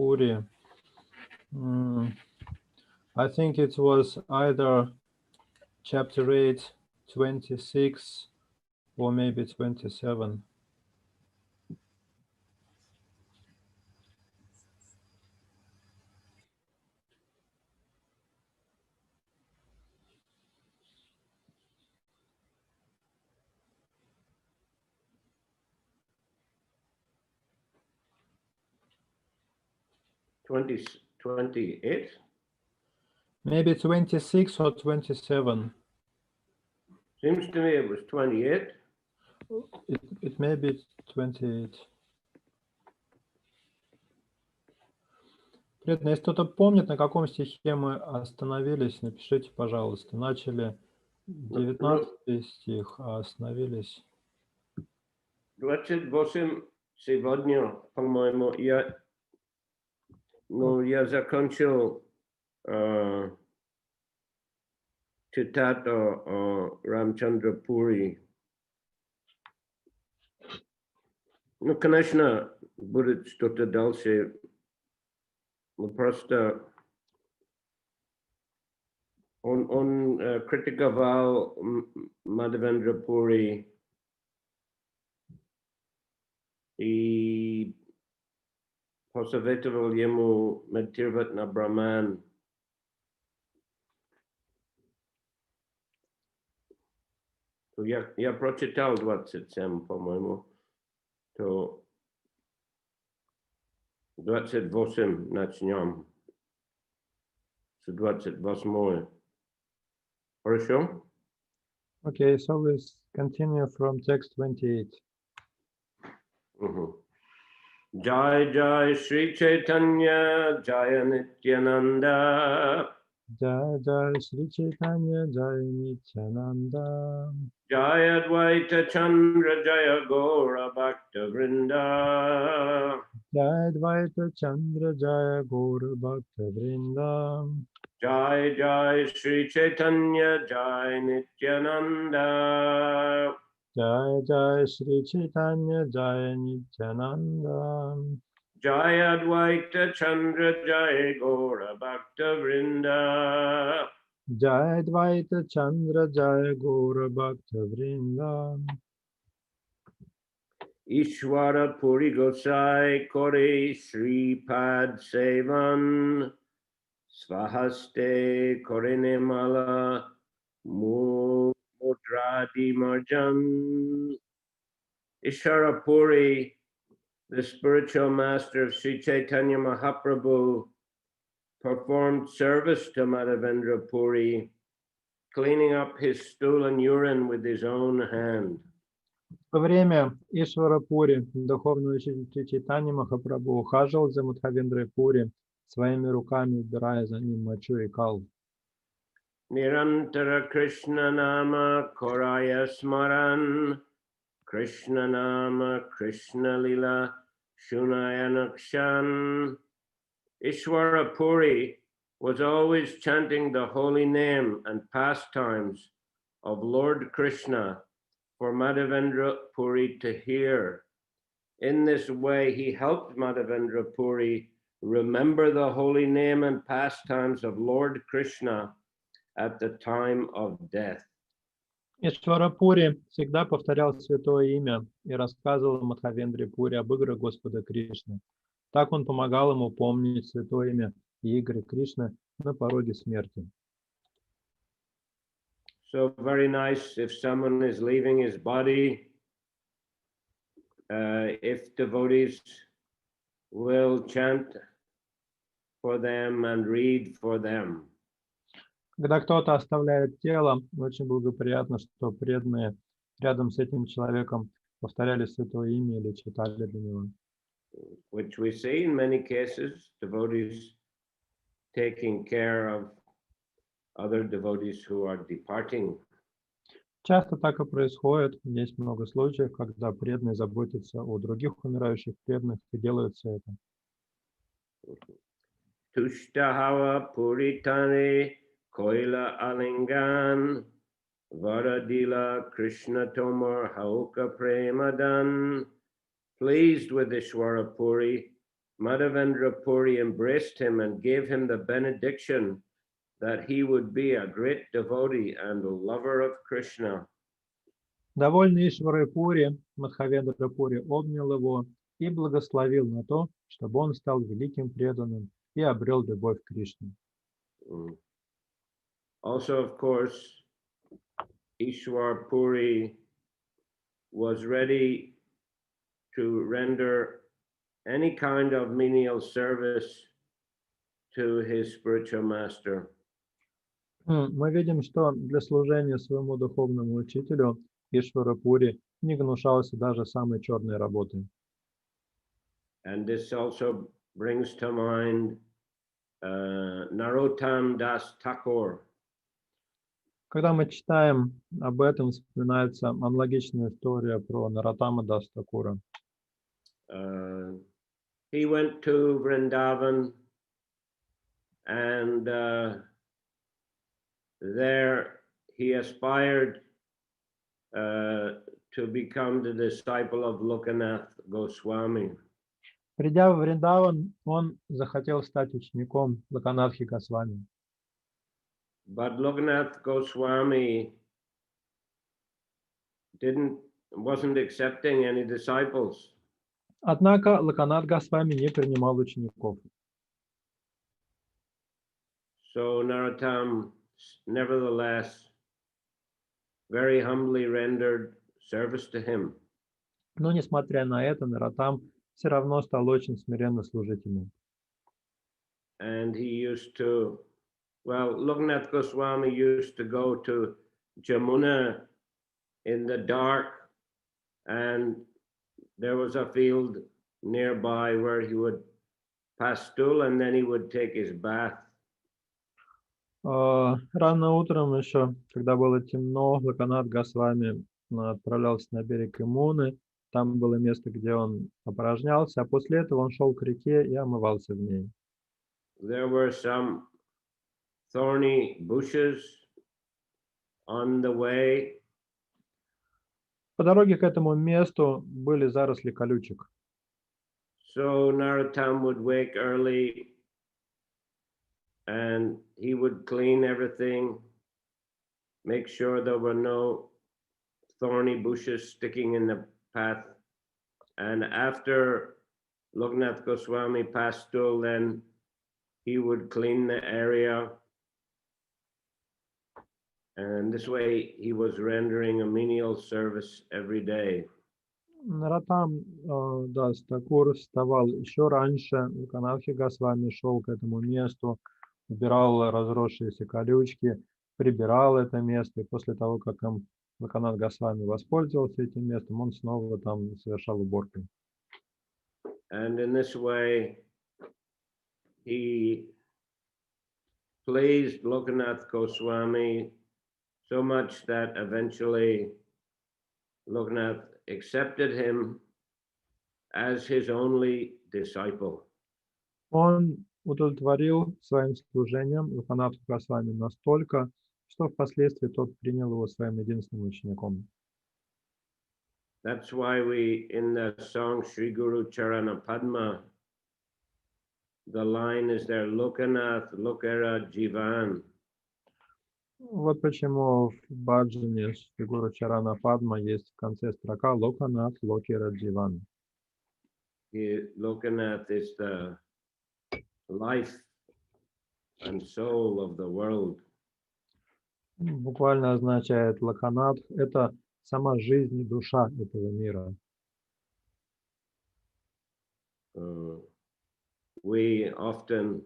Puri. I think it was either chapter 8, 26, or maybe 27. Twenty 28? Maybe 26 or 27. Seems to me it was 28. It may be 28. Преданные, если кто-то помнит, на каком стихе мы остановились, напишите, пожалуйста. Начали 19 стих, а остановились. 28 сегодня, по-моему, я закончил читать о Рамчандра Пури. Ну, конечно, будет что-то дальше. Просто он критиковал Мадхавендра Пури и посоветовал ему медитировать на Брахман. Я прочитал 27, по-моему, то 28 начнем. С 28. Хорошо? Okay, so we continue from text 28. Jai Jai Sri Chaitanya Jaya Nityananda Jai Jai Sri Chaitanya Jai Nityananda Jaya Advaita Chandra Jaya Gora Bhakta Vrinda Jai Dvaita Chandra Jaya Gaura Bhakta Vrinda Jai Jai Sri Chaitanya Jai Nityananda Jai Jai Sri Chaitanya Jai Nityananda Jaya Advaita Chandra Jaya Gora Bhakta Vrinda Jai Dvaita Chandra Jaya Gaura Bhakta Vrinda Ishwara Puri Gosai Kore Sri Pad Sevan Svahaste Korene Mala Mudradi Marjan. Ishwara Puri, the spiritual master of Sri Chaitanya Mahaprabhu, performed service to Madhavendra Puri, cleaning up his stool and urine with his own hand. В то время Ишвара Пури, духовный учитель Шри Чайтаньи Махапрабху, ухаживал за Мадхавендрой Пури, своими руками убирая за ним мочу и кал. Nirantara Krishna Nama Koraya Smaran Krishna Nama Krishna Lila Shunayanakshan. Ishwara Puri was always chanting the holy name and pastimes of Lord Krishna for Madhavendra Puri to hear. In this way, he helped Madhavendra Puri remember the holy name and pastimes of Lord Krishna at the time of death. Ишвара Пури всегда повторял святое имя и рассказывал Мадхавендре Пури об играх Господа Кришны. Так он помогал ему помнить святое имя и игры Кришны на пороге смерти. So very nice if someone is leaving his body, if devotees will chant for them and read for them. Когда кто-то оставляет тело, очень благоприятно, что преданные рядом с этим человеком повторяли святое имя или читали для него. Which we see in many cases, devotees taking care of other devotees who are departing. Часто так и происходит. Есть много случаев, когда преданные заботятся о других умирающих преданных и делают все это. Tushtahava Puritane Koila Alingan Varadila Krishna Tomar Hauka Premadan. Pleased with Ishwara Puri, Madhavendra Puri embraced him and gave him the benediction that he would be a great devotee and a lover of Krishna. Довольный Ишварой Пури, Мадхавендра Пури обнял его и благословил на то, чтобы он стал великим преданным и обрел любовь к Кришне. Also, of course, Ishwar Puri was ready to render any kind of menial service to his spiritual master. Мы видим, что для служения своему духовному учителю Ишвара Пури не гнушался даже самой черной работы. And this also brings to mind Narottam Das Thakur. Когда мы читаем об этом, вспоминается аналогичная история про Нароттама Дас Такура. He went to Vrindavan and there he aspired to become the disciple of Lokanath Goswami. Придя в Вриндаван, он захотел стать учеником Локанатхи Госвами. But Lokanath Goswami wasn't accepting any disciples. Однако Локанат Госвами не принимал учеников. So Narottam nevertheless very humbly rendered service to him. Но несмотря на это, Нароттам все равно стал очень смиренно служить ему. And he used to, well, Lokanath Goswami used to go to Jamuna in the dark, and there was a field nearby where he would pass stool and then he would take his bath. Рано утром еще, когда было темно, Локанат Госвами отправлялся на берег Ямуны. Там было место, где он опорожнялся, а после этого он шел к реке и омывался в ней. There were some thorny bushes on the way. По дороге к этому месту были заросли колючек. So Narottam would wake early and he would clean everything, make sure there were no thorny bushes sticking in the path. And after Lokanath Goswami passed stool, then he would clean the area. And this way he was rendering a menial service every day. Нароттам Дас Такур вставал еще раньше, Локанатхи Госвами шел к этому месту, убирал разросшиеся колючки, прибирал это место, и после того, как Локанат Госвами воспользовался этим местом, он снова там совершал уборку. And in this way, he pleased Lokanath Goswami so much that eventually Lokanath accepted him as his only disciple. Он удовлетворил своим служением Локанатху Госвами настолько, что впоследствии тот принял его своим единственным учеником. That's why we, in the song Sri Guru Charana Padma, the line is there, Lokanath Lokera Jivan. Вот почему в баджане Шри Гуру Чарана Падма есть в конце строка Локанат Локера Дживан. Lokanath is the life and soul of the world. Буквально означает Локанат – это сама жизнь и душа этого мира. We often,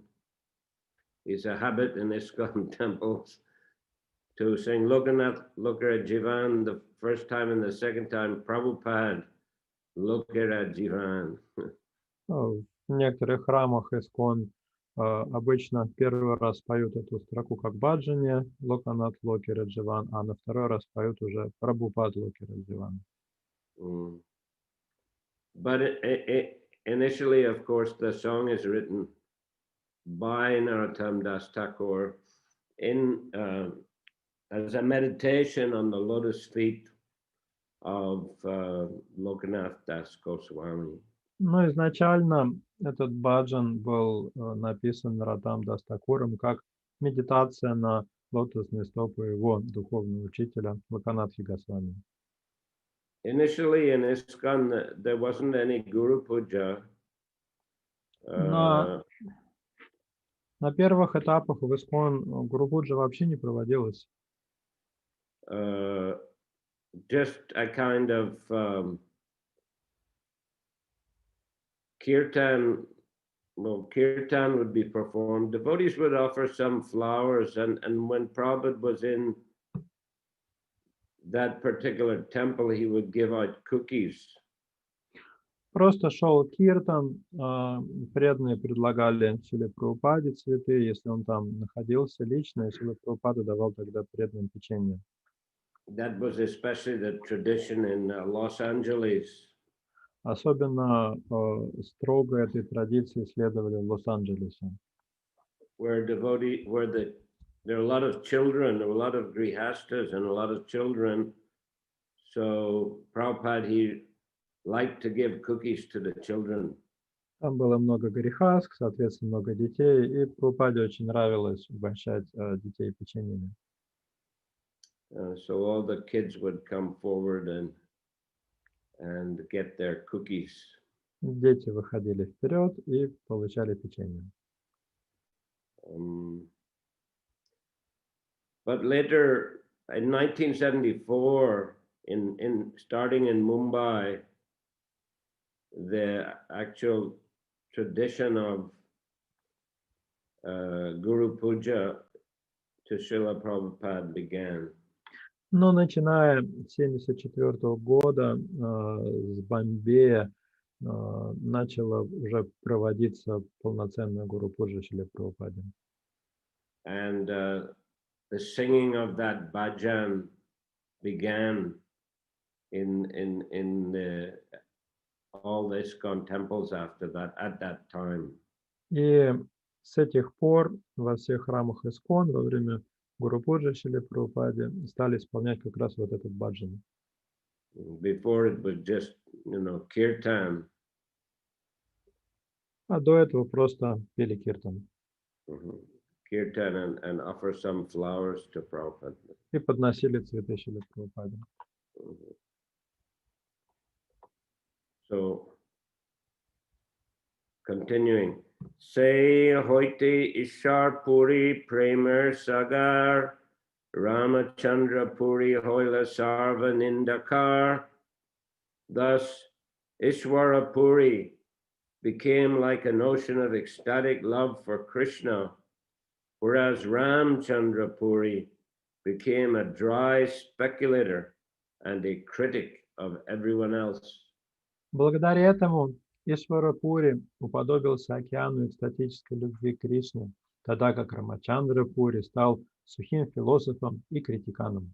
it's a habit in ISKCON temples to sing Lokanath Lokera Jivan the first time and the second time, Prabhupada Lokera Jivan. В некоторых храмах ИСККОН обычно первый раз поют эту строку как баджане Локанат Локера Дживан, а на второй раз поют уже Прабхупад Локера Дживан. But initially, of course, the song is written by Narottam Das Thakur as a meditation on the lotus feet of Lokanath Das Goswami. Но изначально Этот баджан был написан Наратам Дастакуром как медитация на лотосные стопы его духовного учителя Локанатхи Госвами. Initially in ISKCON, there wasn't any Guru Puja. На первых этапах в ИСККОН Гуру-пуджа вообще не проводилась. Just a kind of kirtan. Well, kirtan would be performed. Devotees would offer some flowers, and when Prabhupada was in that particular temple, he would give out cookies. Просто шел киртан, преданные предлагали Шриле Прабхупаде цветы, если он там находился лично, и Шрила Прабхупада давал тогда преданным печенье. That was especially the tradition in Los Angeles. Особенно строго этой традиции следовали в Лос-Анджелесе. Where there are a lot of children, there were a lot of grihastas and a lot of children. So Prabhupada, he liked to give cookies to the children. Там было много грехаск, соответственно, много детей, и Прабхупаде очень нравилось угощать детей печеньями. So all the kids would come forward and get their cookies. Дети выходили вперед и получали печенье. But later, in 1974, starting in Mumbai, the actual tradition of Guru Puja to Srila Prabhupada began. Но начиная с 1974 года с Бомбея начало уже проводиться полноценная Гуру-пуджа Шриле Прабхупаде. And the singing of that bhajan began in all the ISKCON temples after that, at that time. И с этих пор во всех храмах ИСККОН во время Гуру-пуджи Шриле Прабхупаде стали исполнять как раз вот этот баджан. Before it was just, kirtan. А до этого просто пели киртан. Kirtan and offer some flowers to Prabhupada. И подносили цветы Шриле Прабхупаде. So, continuing. Say hoite Ishar Puri Premer Sagar Ramachandra Puri Hoila Sarva Nindakar. Thus, Ishwara Puri became like an ocean of ecstatic love for Krishna, whereas Ramchandra Puri became a dry speculator and a critic of everyone else. Благодаря этому Ишвара Пури уподобился океану экстатической любви Кришны, тогда как Рамачандра Пури стал сухим философом и критиканом.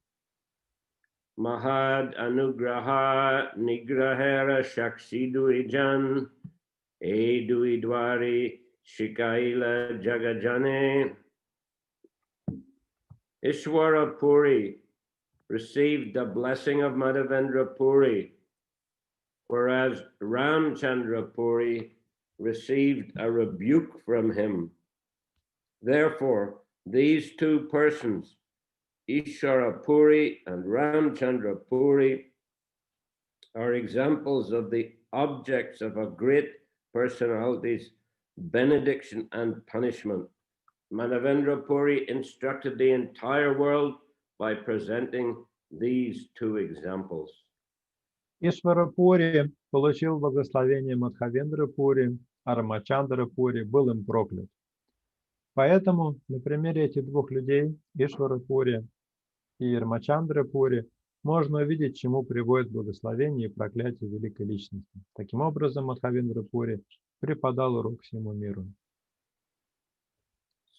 Mahad Anugraha Nigrahera Shaksidu Ijan Edu Idwari Shikaila Jagajane. Ishwara Puri received the blessing of Madhavendra Puri, whereas Ramchandra Puri received a rebuke from him. Therefore, these two persons, Ishwara Puri and Ramchandra Puri, are examples of the objects of a great personality's benediction and punishment. Madhavendra Puri instructed the entire world by presenting these two examples. Ишвара Пури получил благословение Мадхавендры Пури, а Рамачандра Пури был им проклят. Поэтому на примере этих двух людей, Ишвара Пури и Рамачандра Пури, можно увидеть, чему приводит благословение и проклятие великой личности. Таким образом, Мадхавендра Пури преподал урок всему миру.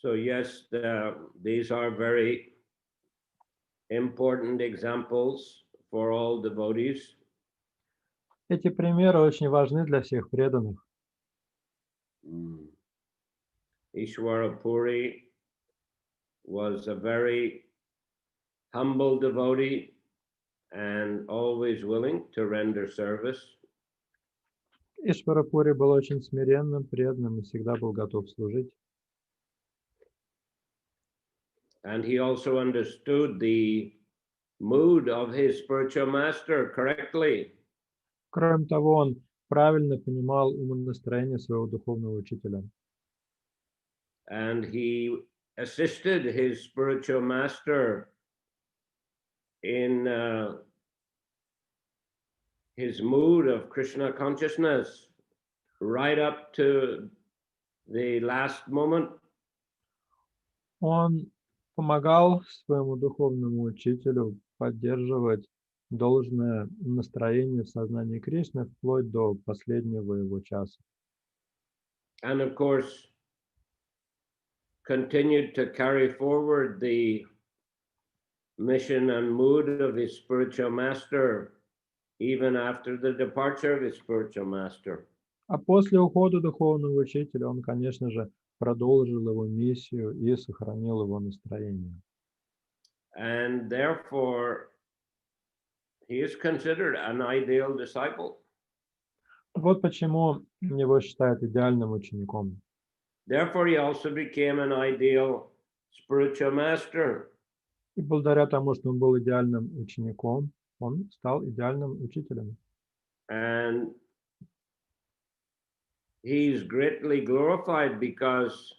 So yes, these are very important examples for all devotees. Эти примеры очень важны для всех преданных. Ishwara Puri was a very humble devotee and always willing to render service. Ишварапури был очень смиренным, преданным и всегда был готов служить. And he also understood the mood of his spiritual master correctly. Кроме того, он правильно понимал умонастроение своего духовного учителя. And he assisted his spiritual master in his mood of Krishna consciousness right up to the last moment. Он помогал своему духовному учителю поддерживать должное настроение в сознании Кришны вплоть до последнего его часа. And of course, continued to carry forward the mission and mood of his spiritual master even after the departure of his spiritual master. А после ухода духовного учителя он, конечно же, продолжил его миссию и сохранил его настроение. And therefore, he is considered an ideal disciple. Вот почему его считают идеальным учеником. Therefore, he also became an ideal spiritual master. И благодаря тому, что он был идеальным учеником, он стал идеальным учителем. And he's greatly glorified because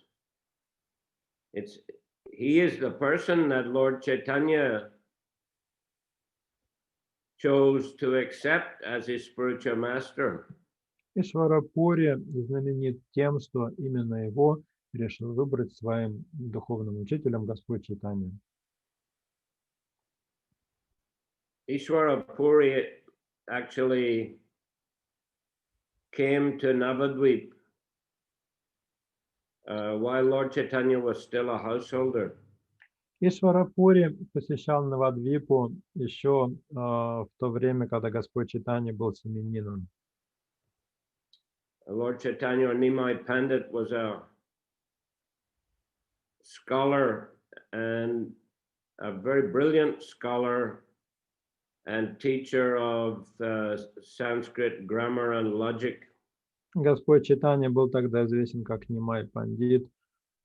he is the person that Lord Chaitanya chose to accept as his spiritual master. Ишварапури знаменит тем, что именно его решил выбрать своим духовным учителем Господь Чайтанья. Ishwarapuri actually came to Navadvip while Lord Chaitanya was still a householder. Ишварапури посещал Навадвипу еще в то время, когда Господь Чайтанья был семенином. Lord Chaitanya Nimai Pandit was a scholar and a very brilliant scholar and teacher of Sanskrit grammar and logic. Господь Чайтанья был тогда известен как Нимай Пандит,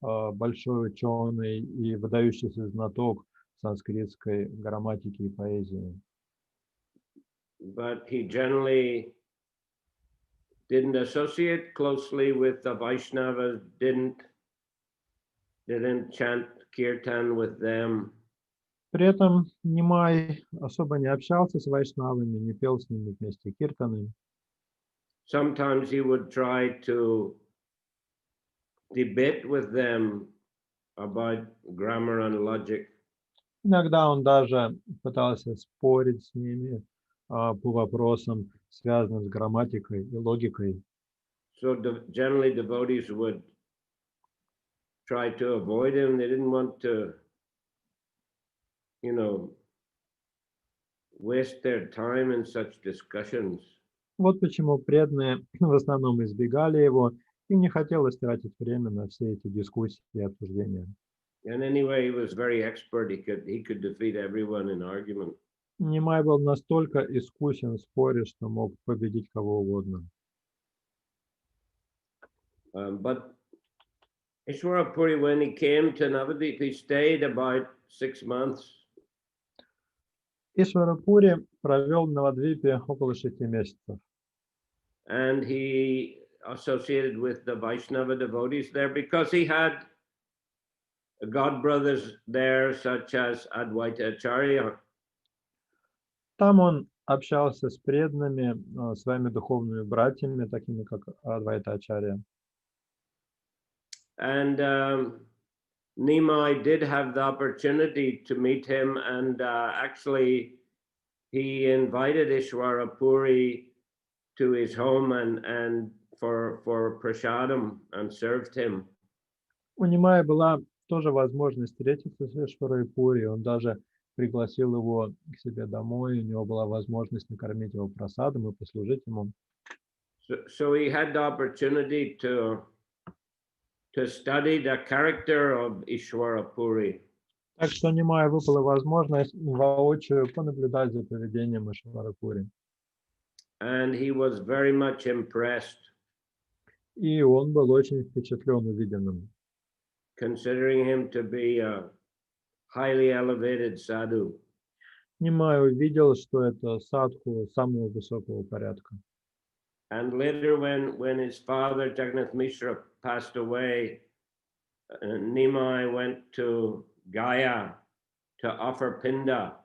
большой ученый и выдающийся знаток санскритской грамматики и поэзии. But he generally didn't associate closely with the Vaishnavas, didn't chant kirtan with them. При этом Нимай особо не общался с вайшнавами, не пел с ними вместе киртаны. Sometimes he would try to debate with them about grammar and logic. Иногда он даже пытался спорить с ними по вопросам, связанным с грамматикой и логикой. So generally devotees would try to avoid him. They didn't want to, waste their time in such discussions. Вот почему преданные в основном избегали его, и не хотелось тратить время на все эти дискуссии и обсуждения. And anyway, he was very expert. He could defeat everyone in argument. Нимай был настолько искусен в споре, что мог победить кого угодно. But Ishwarapuri, when he came to Navadvip, he stayed about 6 months. Ишварапури провел в Навадвипе около 6 месяцев. And he associated with the Vaishnava devotees there because he had god brothers there such as Advaita Acharya. Там он общался с преданными, своими духовными братьями, такими как Адвайта Ачарья. And Nimai did have the opportunity to meet him, and actually he invited Ishwarapuri to his home and for prasadam and served him. У Нимая была тоже возможность встретиться с Ишварапури. Он даже пригласил его к себе домой. У него была возможность накормить его прасадом и послужить ему. So he had the opportunity to study the character of Ishwarapuri. Так что Нимаю выпала возможность воочию понаблюдать за поведением Ишварапури. and he was very much impressed, И он был очень впечатлен увиденным, considering him to be a highly elevated sadhu. Нимай увидел, что это садху самого высокого порядка. And later, when his father Jagannath Mishra passed away, Nimai went to Gaya to offer pinda.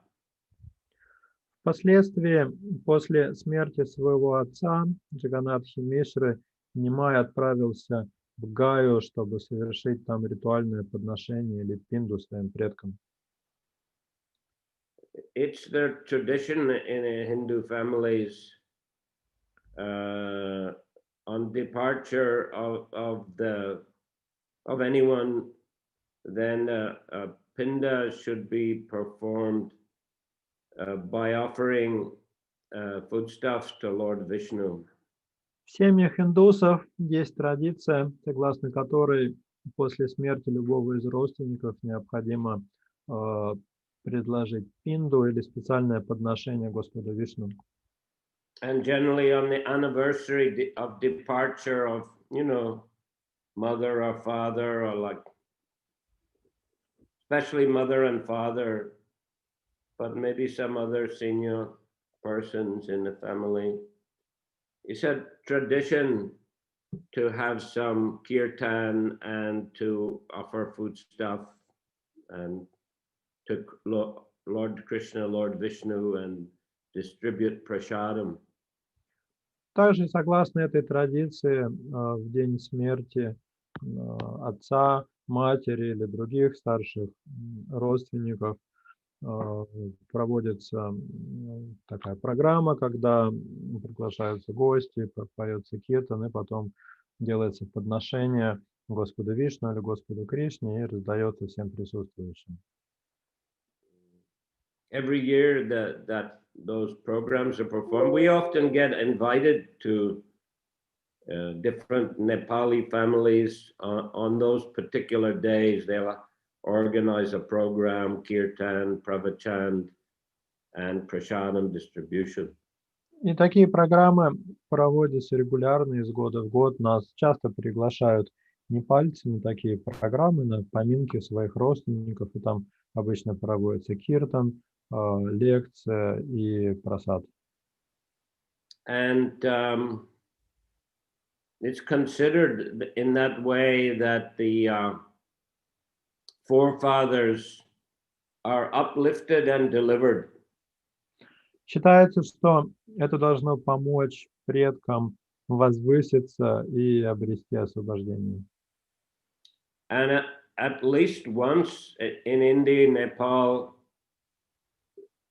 Впоследствии, после смерти своего отца, Джаганатхи Мишры, Нимай отправился в Гаю, чтобы совершить там ритуальное подношение или пинду своим предкам. It's the tradition in Hindu families on departure of anyone, then a pinda should be performed by offering foodstuffs to Lord Vishnu. В семьях индусов есть традиция, согласно которой после смерти любого из родственников необходимо предложить пинду или специальное подношение Господу Вишну. And generally on the anniversary of departure of, mother or father, or like, especially mother and father, but maybe some other senior persons in the family, it's a tradition to have some kirtan and to offer foodstuff and to Lord Krishna, Lord Vishnu, and distribute prasadam. Также, согласно этой традиции, в день смерти отца, матери или других старших родственников проводится такая программа, когда приглашаются гости, поется киртан, и потом делается подношение Господу Вишну или Господу Кришне и раздается всем присутствующим. Every year that those programs are performed, we often get invited to different Nepali families on those particular days. They'll organize a program, kirtan, pravachan, and prasadam distribution. И такие программы проводятся регулярно из года в год. Нас часто приглашают непальцы на такие программы, на поминки своих родственников, и там обычно проводится киртан, лекция и прасад. And it's considered in that way that the forefathers are uplifted and delivered. Считается, что это должно помочь предкам возвыситься и обрести освобождение. And at least once in India, Nepal,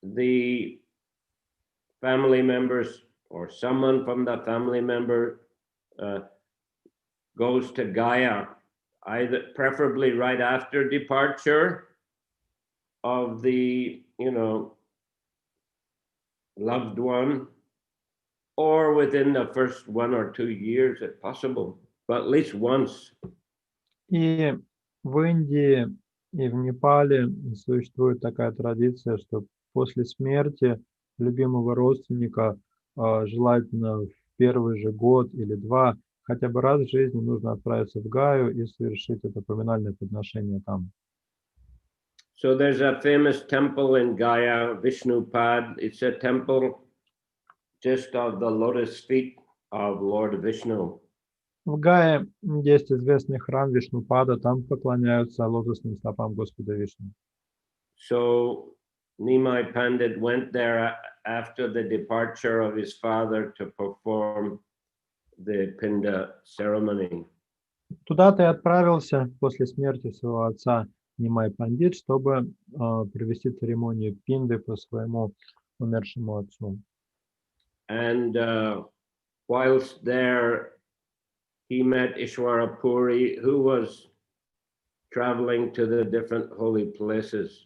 the family members or someone from the family member goes to Gaya, either preferably right after departure of the loved one, or within the first 1 or 2 years if possible, but at least once. И в Индии и в Непале существует такая традиция, что после смерти любимого родственника желательно в первый же год или два, хотя бы раз в жизни нужно отправиться в Гаю и совершить это поминальное подношение там. So there's a famous temple in Gaya, Vishnupad. It's a temple just of the lotus feet of Lord Vishnu. В Гае есть известный храм Вишнупада, там поклоняются лотосным стопам Господа Вишну. So Nimai Pandit went there after the departure of his father to perform the Pinda ceremony. Туда ты отправился после смерти своего отца Нимай Пандит, чтобы провести церемонию пинды по своему умершему отцу. And whilst there, he met Ishwara Puri, who was traveling to the different holy places.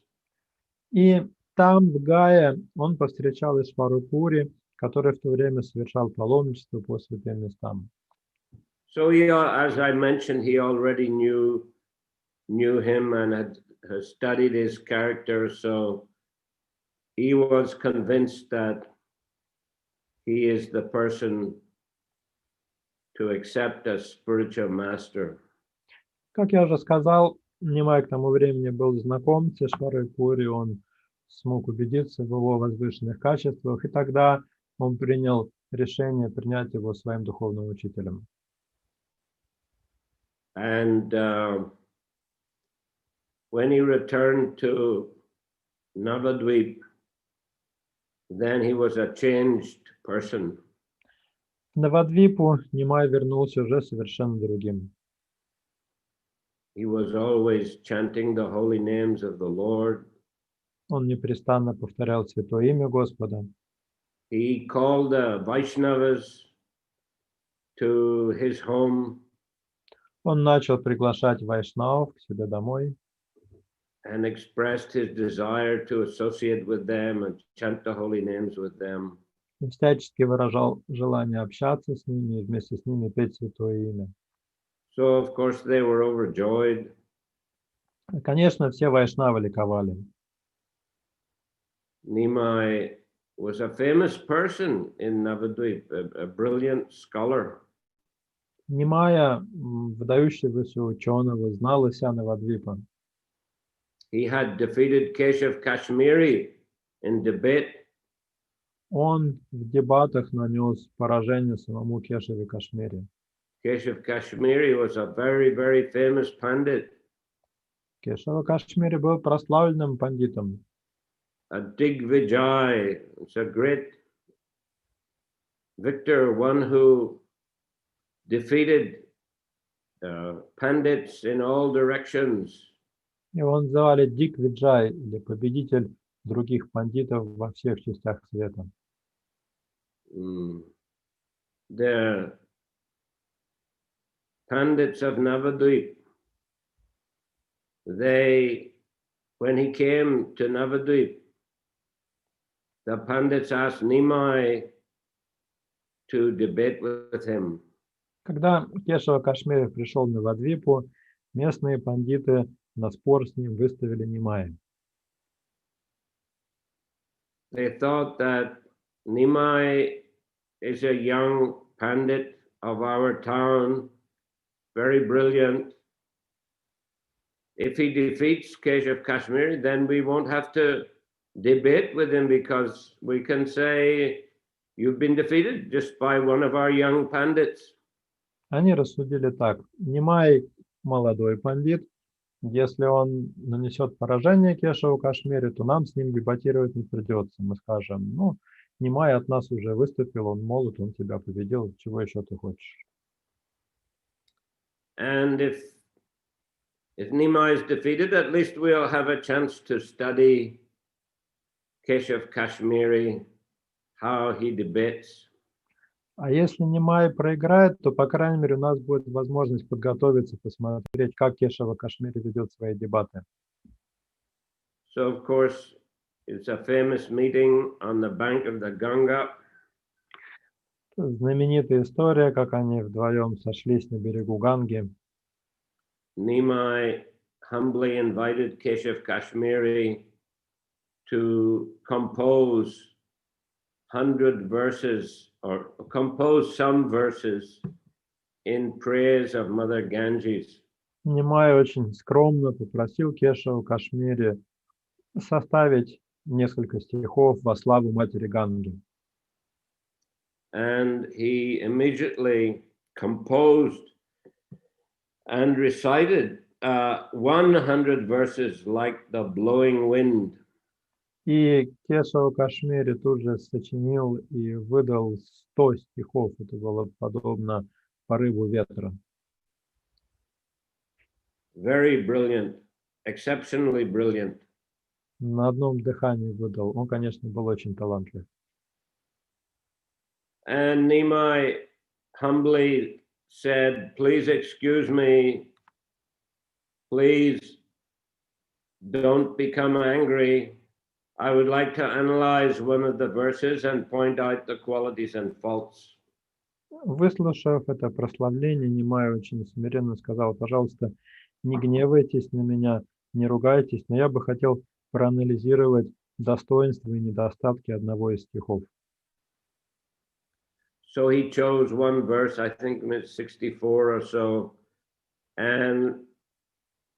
И там, в Гае, он повстречал Ишвару Пури, который в то время совершал паломничество по святым местам. So he, as I mentioned, he already knew him and had studied his character. So he was convinced that he is the person to accept as spiritual master. Как я уже сказал, Нимай к тому времени был знаком с Ишварой Пури, он смог убедиться в его возвышенных качествах, и тогда он принял решение принять его своим духовным учителем. And when he returned to Navadvip, then he was a changed person. В Навадвипу Нимай вернулся уже совершенно другим. He was always chanting the holy names of the Lord. Он непрестанно повторял святое имя Господа. He called the Vaishnavas to his home Он начал приглашать вайшнавов к себе домой and expressed his desire to associate with them and chant the holy names with them. и всячески выражал желание общаться с ними и вместе с ними петь святое имя. So, of course, they were overjoyed. Конечно, все вайшнавы ликовали. Nimai was a famous person in Navadvip, a brilliant scholar. Нимая, выдающегося ученого, знал Ися Навадвипа. He had defeated Keshav Kashmiri in debate. Он в дебатах нанес поражение самому Кешаве Кашмире. Keshav Kashmiri was a very, very famous pandit, Кешава Кашмири был прославленным пандитом. a Digvijay. It's a great victor, one who defeated pandits in all directions. Его называли Диквиджай, или победитель других пандитов во всех частях света. The pandits of Navadvip, when he came to Navadvip, the pandits asked Nimai to debate with him. Когда Кешава Кашмири пришел на Навадвипу, местные пандиты на спор с ним выставили Нимая. They thought that Nimai is a young pandit of our town, very brilliant. If he defeats Keshav Kashmiri, then we won't have to debate with him because we can say you've been defeated just by one of our young pandits. Они рассудили так. Нимай молодой пандит. Если он нанесет поражение Кешаву Кашмире, то нам с ним дебатировать не придется. Мы скажем, ну, Нимай от нас уже выступил, он молод, он тебя победил, чего еще ты хочешь? And if Nimai is defeated, at least we'll have a chance to study Keshav Kashmiri, how he debates. А если Нимай проиграет, то, по крайней мере, у нас будет возможность подготовиться, посмотреть, как Кешава Кашмири ведет свои дебаты. So, of course, it's a famous meeting on the bank of the Ganga. Знаменитая история, как они вдвоем сошлись на берегу Ганги. Nimai humbly invited Keshav Kashmiri to compose 100 verses or compose some verses in praise of Mother Ganges. Нимай очень скромно попросил Кешаву Кашмири составить несколько стихов во славу матери Ганги. And he immediately composed and recited 100 verses like the blowing wind. И Кешава Кашмири тут же сочинил и выдал 100 стихов. Это было подобно порыву ветра. Very brilliant, exceptionally brilliant. На одном дыхании выдал. Он, конечно, был очень талантлив. And Nimai humbly said, please excuse me, please don't become angry. I would like to analyze one of the verses and point out the qualities and faults. Выслушав это прославление, Нимай очень смиренно сказал: пожалуйста, не гневайтесь на меня, не ругайтесь, но я бы хотел проанализировать достоинства и недостатки одного из стихов. So he chose one verse, I think it's 64 or so, and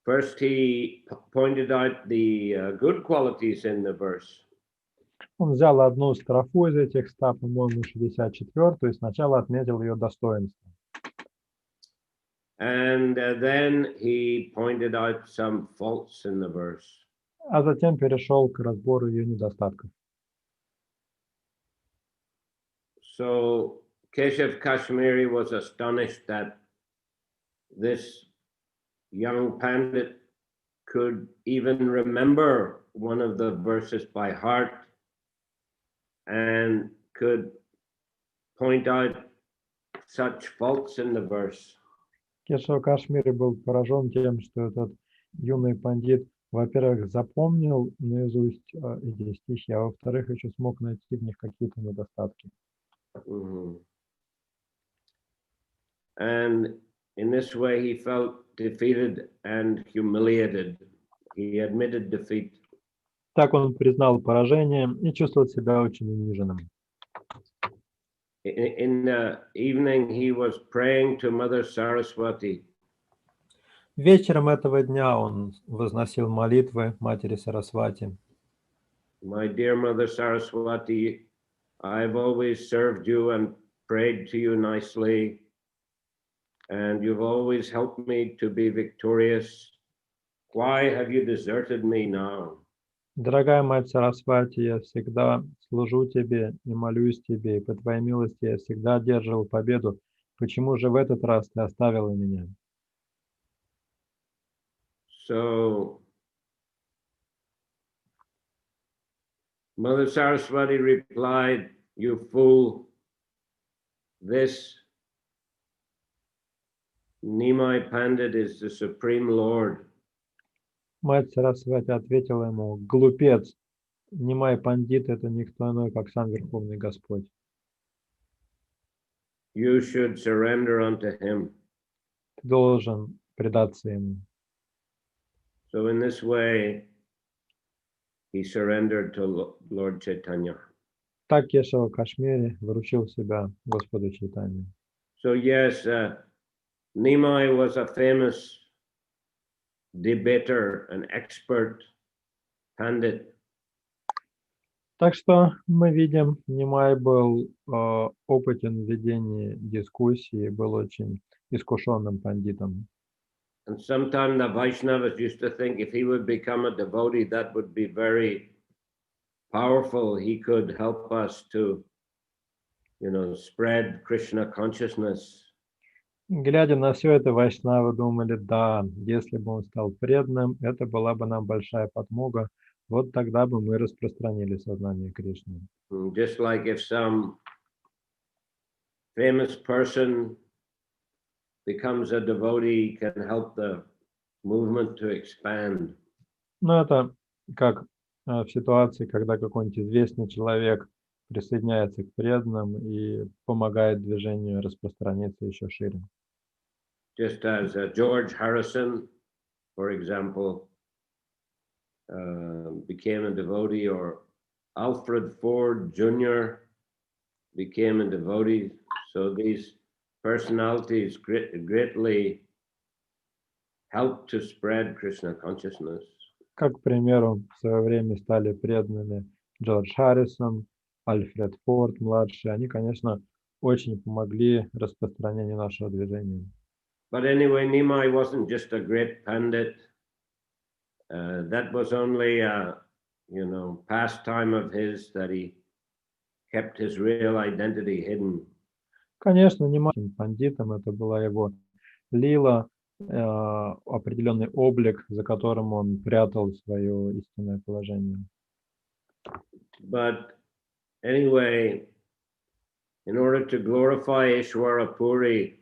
first he pointed out the good qualities in the verse. Он взял одну строфу из этих 100, по-моему, 64-ю, и сначала отметил ее достоинство. And then he pointed out some faults in the verse. А затем перешел к разбору ее недостатков. So Keshav Kashmiri was astonished that this young pandit could even remember one of the verses by heart and could point out such faults in the verse. Кешав Кашмири был поражен тем, что этот юный пандит, во-первых, запомнил наизусть эти стихи, а во-вторых, еще смог найти в них какие-то недостатки. And in this way he felt defeated and humiliated. He admitted defeat. Так он признал поражение и чувствовал себя очень униженным. In the evening he was praying to Mother Saraswati. Вечером этого дня он возносил молитвы матери Сарасвати. My dear Mother Saraswati, I've always served you and prayed to you nicely, and you've always helped me to be victorious. Why have you deserted me now? Дорогая мать Сарасвати, я всегда служу тебе и молюсь тебе, и по твоей милости я всегда одерживал победу. Почему же в этот раз ты оставила меня? So Mother Saraswati replied, "You fool, this Nimai Pandit is the Supreme Lord. Мать Сарасвати ответила ему: глупец, Нимай Пандит — это никто иной, как сам Верховный Господь. You should surrender unto him." Ты должен предаться ему. So in this way, he surrendered to Lord Chaitanya. Так Кешава Кашмири вручил себя Господу Чайтанье. So yes, Nimai was a famous debater, an expert pandit. Так что мы видим, Нимай был опытен в ведении дискуссии, был очень искушенным пандитом. And sometimes the Vaishnavas used to think if he would become a devotee, that would be very powerful. He could help us to, spread Krishna consciousness. Глядя на все это, вайшнавы думали, да, если бы он стал преданным, это была бы нам большая подмога, вот тогда бы мы распространили сознание Кришны. Just like if some famous person becomes a devotee, can help the movement to expand. Но это как в ситуации, когда какой-нибудь известный человек присоединяется к преданным и помогает движению распространиться еще шире. Just as George Harrison, for example, became a devotee, or Alfred Ford Jr. became a devotee. So these personalities greatly helped to spread Krishna consciousness. Как, к примеру, в свое время стали преданными Джордж Харрисон, Альфред Форд, младший. Они, конечно, очень помогли распространению нашего движения. But anyway, Nimai wasn't just a great pandit. That was only a, pastime of his, that he kept his real identity hidden. Конечно, не маленьким пандитом, это была его лила, определенный облик, за которым он прятал свое истинное положение. But anyway, in order to glorify Ishwara Puri,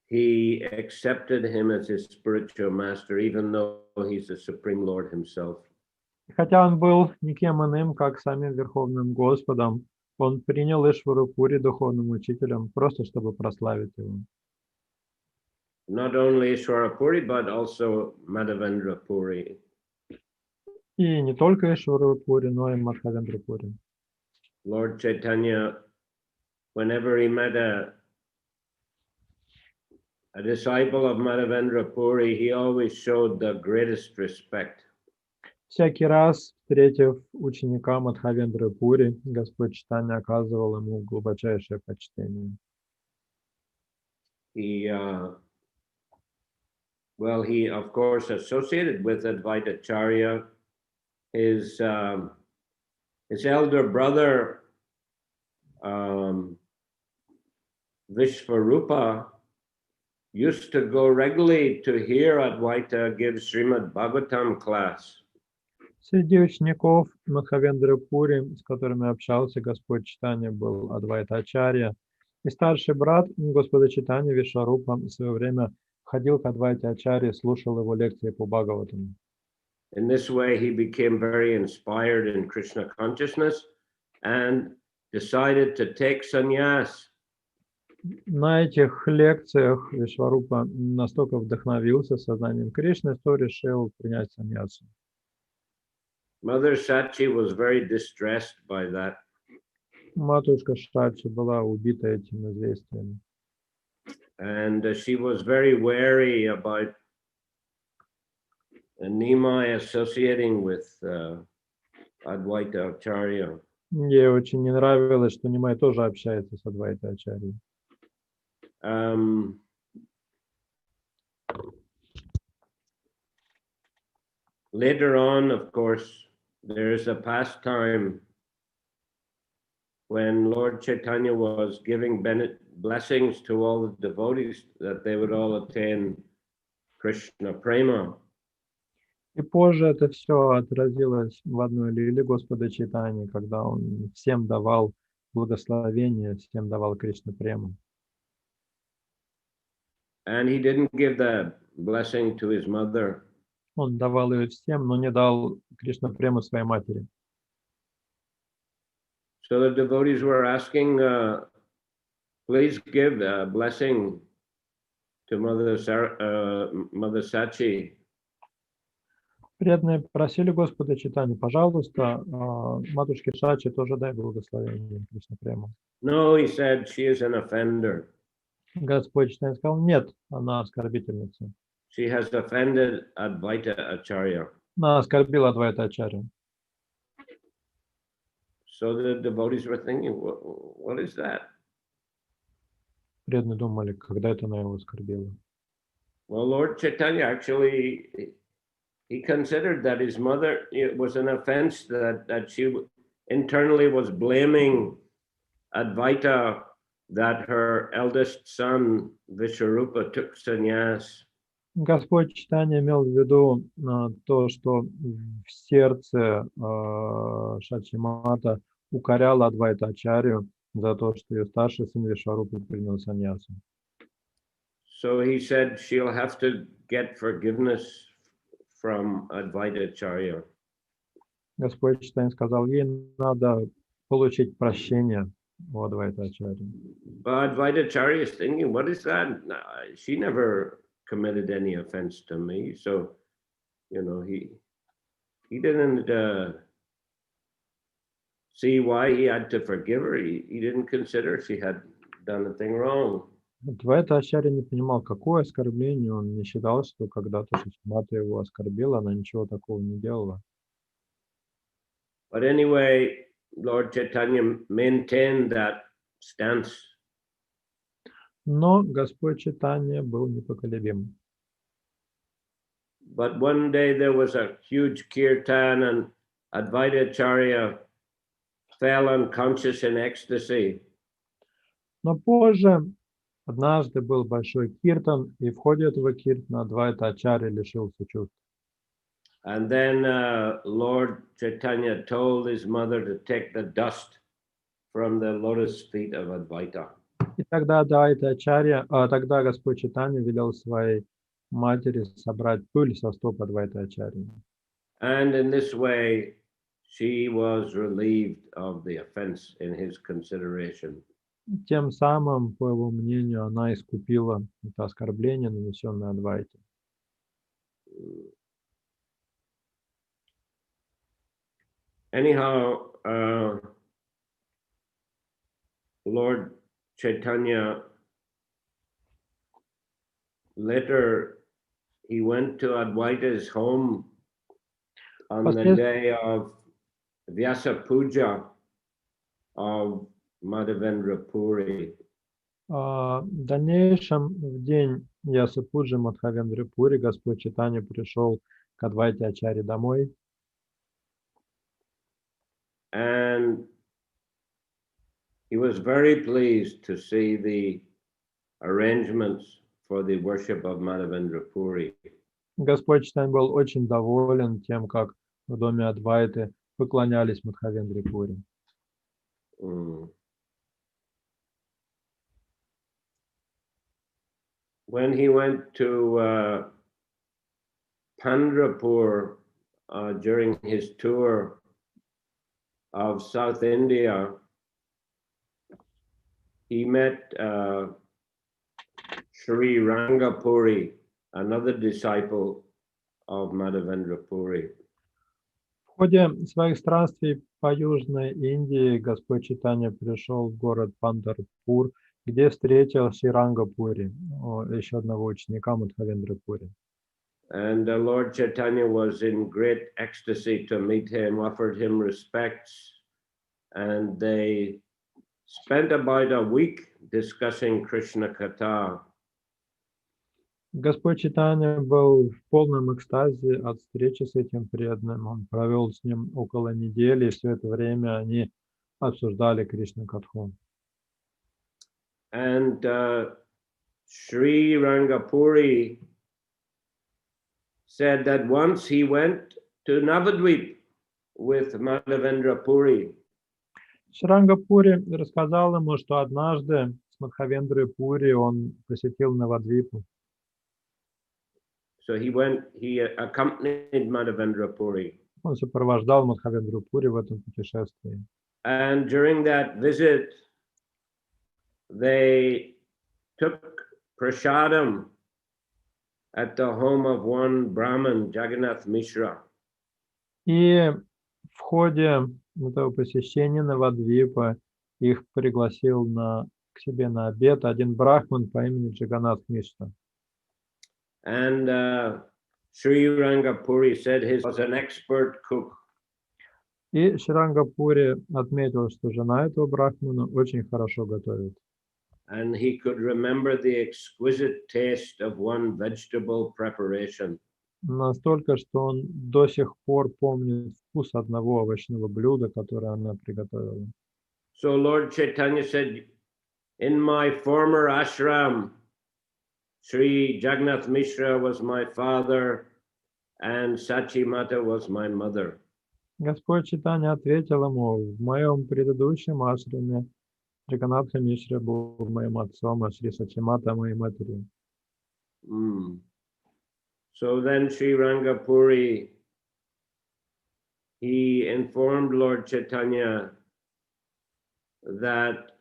he accepted him as his spiritual master, even though he's the Supreme Lord himself. Хотя он был никем иным, как самим Верховным Господом, он принял Ишвару Пури духовным учителем, просто чтобы прославить его. Not only Ishwara Puri, but also Madhavendra Puri. И не только Ишвару Пури, но и Мадхавендра Пури. Lord Chaitanya whenever he met a disciple of Madhavendra Puri, he always showed the greatest respect. Всякий раз, встретив ученика Мадхавендры Пури, Господь Чайтанья оказывал ему глубочайшее почтение. He of course associated with Advaita Acharya. His elder brother Vishvarupa used to go regularly to hear Advaita give Srimad Bhagavatam class. Среди учеников Мадхавендры Пури, с которыми общался Господь Чайтанья, был Адвайта Ачарья. И старший брат Господа Чайтаньи Вишварупа в свое время ходил к Адвайте Ачарье, слушал его лекции по Бхагаватам. In this way, he became very inspired in Krishna consciousness and decided to take sannyas. На этих лекциях Вишварупа настолько вдохновился сознанием Кришны, что решил принять саньясу. Mother Sachi was very distressed by that. Матушка Шачи была убита этим известием. And she was very wary about Nimai associating with Advaita Acharya. Ей очень не нравилось, что Нимай тоже общается с Адвайтой Ачарьей. Later on, of course, there is a pastime when Lord Chaitanya was giving blessings to all the devotees that they would all attain Krishna Prema. И позже это все отразилось в одной лиле Господа Чайтаньи, когда он всем давал благословение, всем давал Кришна прему. And he didn't give the blessing to his mother. Он давал ее всем, но не дал Кришна прему своей матери. So the devotees were asking, please give a blessing to Mother Sachi. Преданные просили Господа Чайтаньи, пожалуйста, матушке Шачи тоже дай благословение Кришна прему. No, he said, she is an offender. Господь Чайтанья сказал, нет, она оскорбительница. She has offended Advaita Acharya. Она оскорбила Адвайта Ачарью. So the devotees were thinking, what is that? Преданные думали, когда это она его оскорбила. Well, Lord Chaitanya actually, he considered that his mother, it was an offense that she internally was blaming Advaita that her eldest son, Vishwarupa, took sannyas. Господь Чайтанья имел в виду то, что в сердце Шачимата укорял Адвайта Ачарью за то, что ее старший сын Вишварупа принял саньясу. So he said she'll have to get forgiveness from Advaita Acharya. Господь Чайтанья сказал, ей надо получить прощение у Адвайта Ачарьи. But Advaita Acharya is thinking, what is that? She never committed any offense to me. So, you know, he didn't see why he had to forgive her. He didn't consider she had done anything wrong. Адвайта Ачарья не понимал, какое оскорбление. Он не считал, что когда-то Шачимата его оскорбила, она ничего такого не делала. But anyway, Lord Chaitanya maintained that stance. Но Господь Чайтанья был непоколебим. But one day there was a huge kirtan and Advaita Acharya fell unconscious in ecstasy. Но позже, однажды был большой киртан, и в ходе этого киртана Адвайта Ачарья лишился чувств. And then Lord Chaitanya told his mother to take the dust from the lotus feet of Advaita. И тогда тогда Господь Чайтанья велел своей матери собрать пыль со стоп Адвайта Ачарьи. And in this way, she was relieved of the offense in his consideration. Тем самым, по его мнению, она искупила это оскорбление, нанесенное Адвайте. Anyhow, Lord Chaitanya, later he went to Advaita's home on the day of Vyasa Puja of Madhavendra Puri. В дальнейшем, в день Ясапуджи Мадхавендры Пури, Господь Чайтанья пришел к Адвайте Ачаре домой. And he was very pleased to see the arrangements for the worship of Madhavendra Puri. Господь Чайтанья был очень доволен тем, как в доме Адвайты поклонялись Мадхавендре Пури. When he went to Pandharpur during his tour of South India, he met Sri Rangapuri, another disciple of Madhavendra Puri. В ходе своих странствий по Южной Индии Господь Чайтанья пришел в город Пандharpur, где встретил Шриранга Пури, еще одного ученика Мадхавендры Пури. And the Lord Chaitanya was in great ecstasy to meet him, offered him respects, and they spent about a week discussing Krishna Katha. Господь Чайтанья был в полном экстазе от встречи с этим преданным. Он провел с ним около недели, и все это время они обсуждали Кришна Катху. And Sri Rangapuri said that once he went to Navadvip with Madhavendra Puri. Шриранга Пури рассказал ему, что однажды с Мадхавендрой Пури он посетил Навадвипу. So he accompanied Madhavendra Puri. Он сопровождал Мадхавендру Пури в этом путешествии. And during that visit, they took prasadam at the home of one Brahmin, Jagannath Mishra. И в ходе этого посещения Навадвипа их пригласил к себе на обед один брахман по имени Джаганнат Мишра. And Sri Rangapuri said he was an expert cook. И Шриранга Пури отметил, что жена этого брахмана очень хорошо готовит. And he could remember the exquisite taste of one vegetable preparation. Настолько, что он до сих пор помнит вкус одного овощного блюда, которое она приготовила. So Lord Chaitanya said, in my former ashram, Sri Jagannath Mishra was my father and Sachi Mata was my mother. Господь Чайтанья ответил ему: в моем предыдущем ашраме Джаганнатха Мишра был моим отцом, а Шри Сачимата моей матерью. So then Sri Rangapuri, he informed Lord Chaitanya that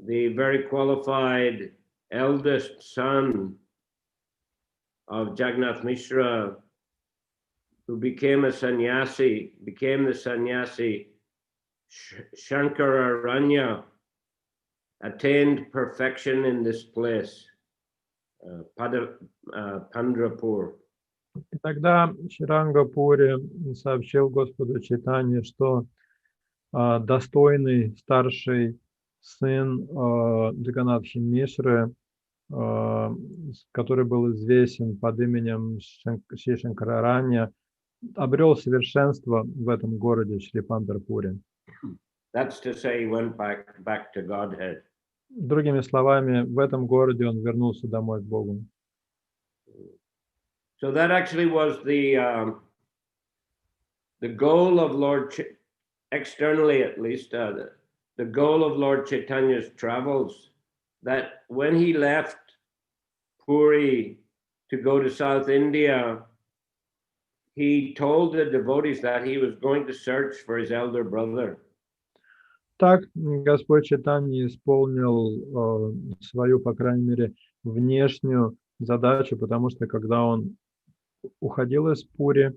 the very qualified eldest son of Jagannath Mishra, who became the sannyasi, Shankararanya, attained perfection in this place, Pandharpur. И тогда Шриранга Пури сообщил Господу Чайтанье, что достойный старший сын Джаганнатхи Мишры, который был известен под именем Шри Шанкараранья, обрел совершенство в этом городе Шри Пандharpur. That's to say, he went back to Godhead. Другими словами, в этом городе он вернулся домой к Богу. So that actually was the goal of Lord, externally at least, the goal of Lord Chaitanya's travels, that when he left Puri to go to South India, he told the devotees that he was going to search for his elder brother. Так Господь Чайтанья исполнил свою, по крайней мере, внешнюю задачу, потому что когда он уходил из Пури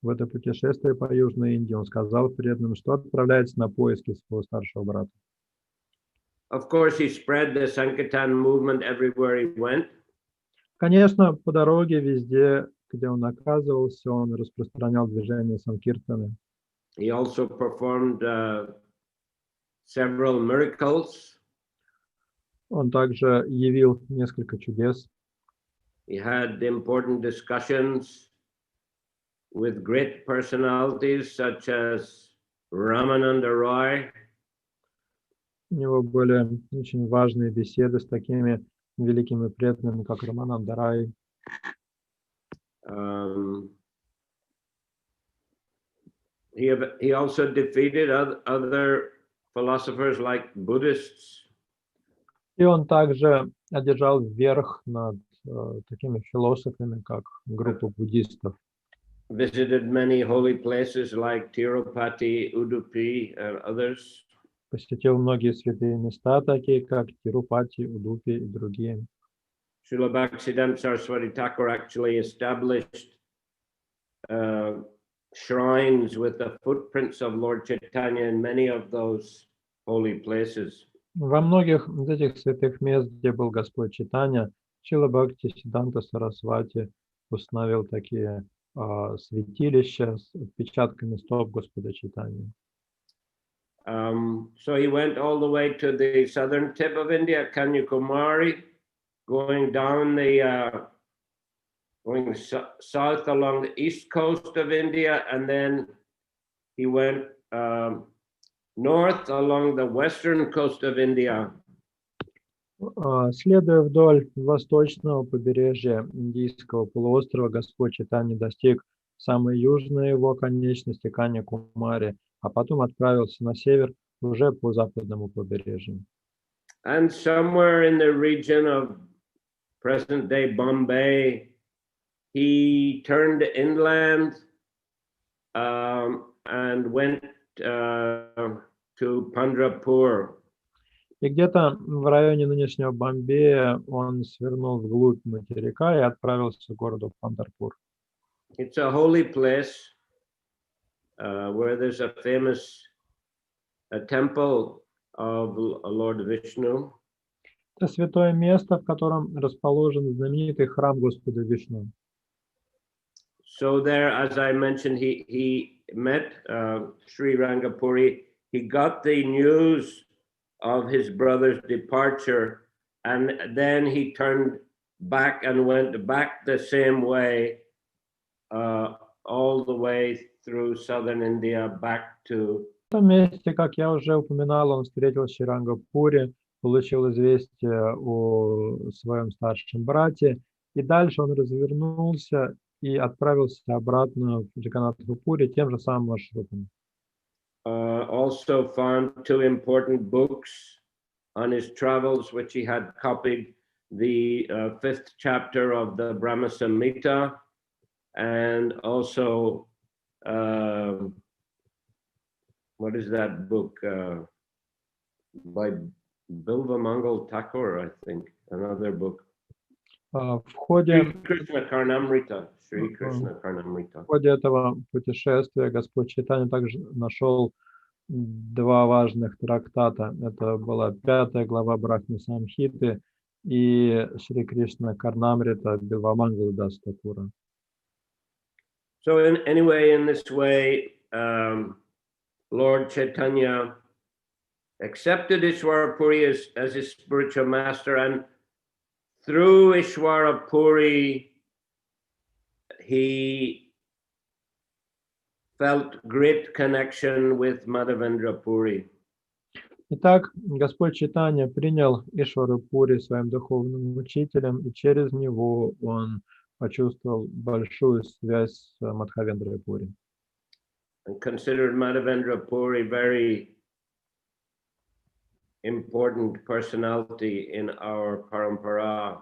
в это путешествие по Южной Индии, он сказал преданным, что отправляется на поиски своего старшего брата. Of course, he spread the Sankirtan movement everywhere he went. Конечно, по дороге везде, где он оказывался, он распространял движение Санкиртаны. He also performed several miracles. Он также явил несколько чудес. He had important discussions with great personalities such as Ramananda Roy. У него были очень важные беседы с такими великими преданными, как Рамананда Рай. He also defeated other philosophers like Buddhists. И он также одержал верх над такими философами, как группа буддистов. Visited many holy places like Tirupati, Udupi, and others. Посетил многие святые места, такие как Тирупати, Удупи и другие. Srila Bhaktisiddhanta Saraswati Thakur actually established shrines with the footprints of Lord Chaitanya in many of those holy places. Во многих из этих святых мест, где был Господь Чайтанья, Шрила Бхактисиддханта Сарасвати установил такие святилища с отпечатками стоп Господа Чайтаньи. So he went all the way to the southern tip of India, Kanyakumari, going down going south along the east coast of India, and then he went north along the western coast of India. Следуя вдоль восточного побережья Индийского полуострова, Господь Чайтанья достиг самой южной его конечности Каньякумари, а потом отправился на север уже по западному побережью. And somewhere in the region of present-day Bombay, he turned inland and went to Pandharpur. И где-то в районе нынешнего Бомбея он свернул вглубь материка и отправился к городу Пандарпур. It's a holy place where there's a famous temple of Lord Vishnu. Это святое место, в котором расположен знаменитый храм Господа Вишну. So there, as I mentioned, he met Sri Rangapuri. He got the news of his brother's departure, and then he turned back and went back the same way, all the way through southern India back to. В этом месте, как я уже упоминал, он встретил Шри Рангапури, получил известие о своем старшем брате, и дальше он развернулся и отправился обратно в Джаганнатхапури тем же самым маршрутом. Also found two important books on his travels, which he had copied, the 5th chapter of the Brahma Samhita, and also what is that book by Bilva Mangal Thakur, I think, another book. В ходе этого путешествия Господь Чайтанья также нашел два важных трактата. Это была 5 глава Брахма Самхиты и Шри Кришна Карнамрита Билвамангала Дас Такура. So in this way, Lord Chaitanya accepted Ishwara Puri as his spiritual master, and through Ishwara Puri, he felt great connection with Madhavendra Puri. Итак, Господь Чайтанья принял Ишвара Пури своим духовным учителем, и через него он почувствовал большую связь с Мадхавендрой Пури. And considered Madhavendra Puri very important personality in our parampara.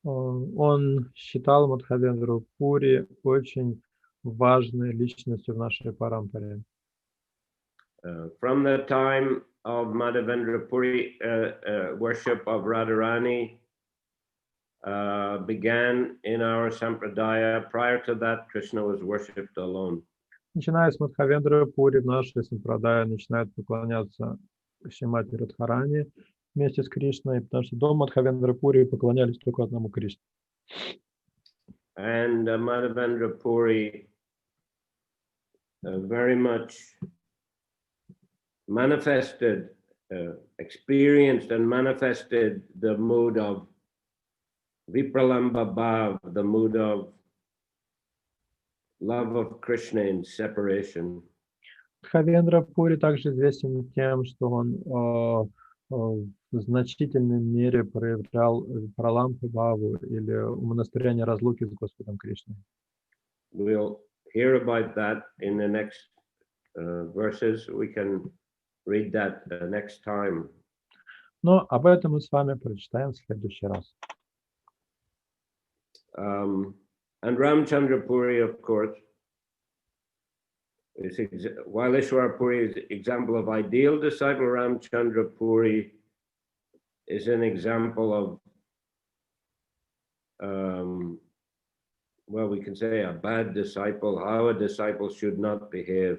Он считал Мадхавендру Пури очень важной личностью в нашей парампаре. From the time of Madhavendra Puri, worship of Radharani began in our sampradaya. Prior to that, Krishna was worshipped alone. Начиная с Мадхавендры Пури в нашей сампрадае начинают поклоняться Шримати Радхарани вместе с Кришной, потому что до Мадхавендра Пури поклонялись только одному Кришне. And Madhavendra Puri very much manifested, experienced and manifested the mood of Vipralamba Bhav, the mood of love of Krishna in separation. Мадхавендра Пури также известен тем, что он в значительной мере проявлял пралампу бхаву или умонастроение разлуки с Господом Кришной. We'll hear about that in the next verses. We can read that next time. Но об этом мы с вами прочитаем в следующий раз. And Ramchandra Puri, of course, while Ishwara Puri is an example of ideal disciple, Ramchandra Puri is an example of, well, we can say a bad disciple, how a disciple should not behave.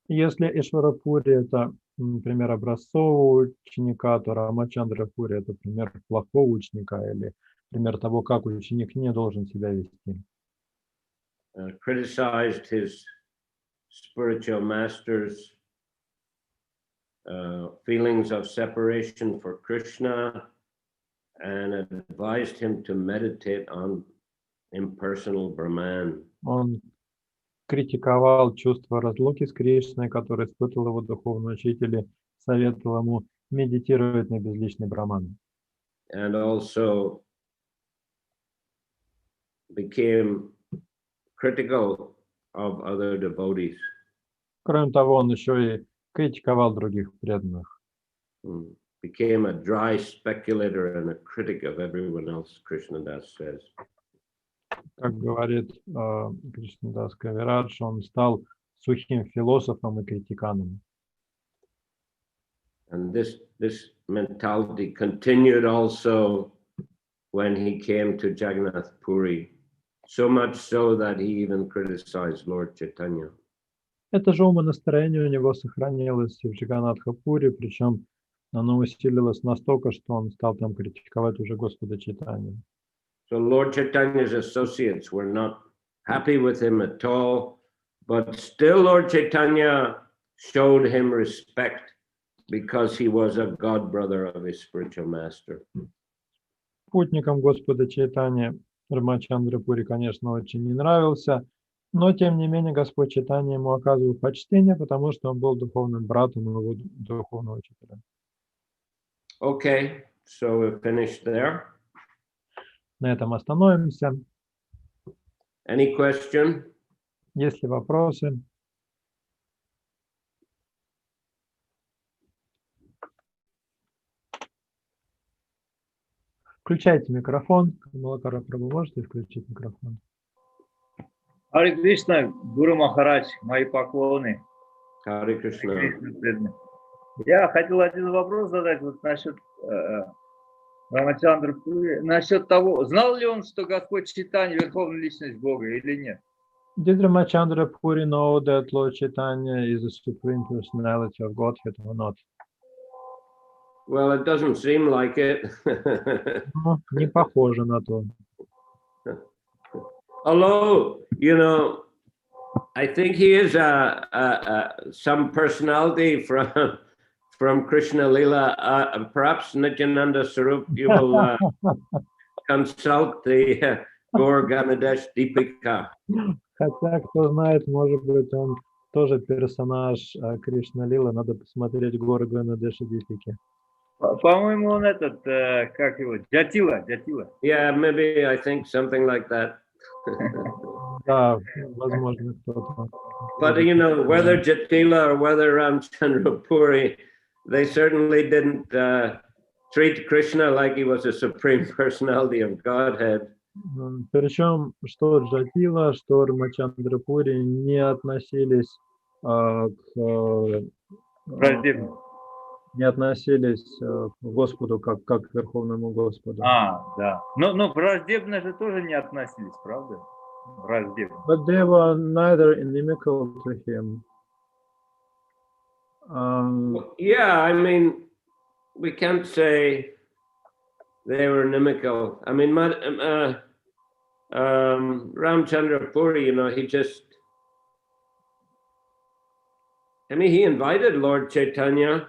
Если Ишвара Пури — это пример образцового ученика, то Рамачандра Пури — это пример плохого ученика или пример того, как ученик не должен себя вести. Criticized his spiritual masters' feelings of separation for Krishna and advised him to meditate on impersonal Brahman. Он критиковал чувство разлуки с Кришной, которое испытывал его духовный учитель, и советовал ему медитировать на безличный Браман. And also became critical of other devotees. Кроме того, он еще и критиковал других преданных. Became a dry speculator and a critic of everyone else, Krishnadas says. Как говорит Кришнадас Кавирадж, он стал сухим философом и критиканом. And this mentality continued also when he came to Jagannath Puri, so much so that he even criticized Lord Chaitanya. Это же умонастроение у него сохранилось и в Джаганнатха-Пури, причем оно усилилось настолько, что он стал там критиковать уже Господа Чайтанью. So Lord Chaitanya's associates were not happy with him at all, but still Lord Chaitanya showed him respect because he was a god brother of his spiritual master. Путникам Господа Чайтаньи Рамачандра Пури, конечно, очень не нравился, но тем не менее Господь Чайтанья ему оказывал почтение, потому что он был духовным братом его духовного учителя. Okay, so we're finished there. На этом остановимся. Any question? Есть ли вопросы? Включайте микрофон. Камалакара Прабху, можете включить микрофон? Харе Кришна, Гуру Махарадж, мои поклоны. Харе Кришна. Я хотел один вопрос задать вот насчет Рамачандра Пури, насчет того, знал ли он, что Господь Чайтанья верховная личность Бога или нет? Did Ramachandra Puri know that Lord Chaitanya is the supreme personality of Godhead or not? Well, it doesn't seem like it. Не похоже на то. Although, you know, I think he is some personality from Krishna Lila. Perhaps Nityananda Sarup, you will consult the Gaur Ganadesh Deepika. Хотя, кто знает, может быть, он тоже персонаж Кришна Лила. Надо посмотреть Гор Ганадеша Дипики. По-моему, он этот, как его, Джатила. Yeah, maybe I think something like that. Да, возможно, кто-то. But you know, whether Jatila or whether Ramchandra Puri, they certainly didn't treat Krishna like he was a supreme personality of Godhead. Причем, что Джатила, что Рамачандра Пури не относились к Господу как к Верховному Господу. Да. Но враждебно же тоже не относились, правда? Враждебно. But they were neither inimical to him. Yeah, I mean, we can't say they were inimical. I mean, Ramchandra Puri, you know, he just, I mean, he invited Lord Chaitanya,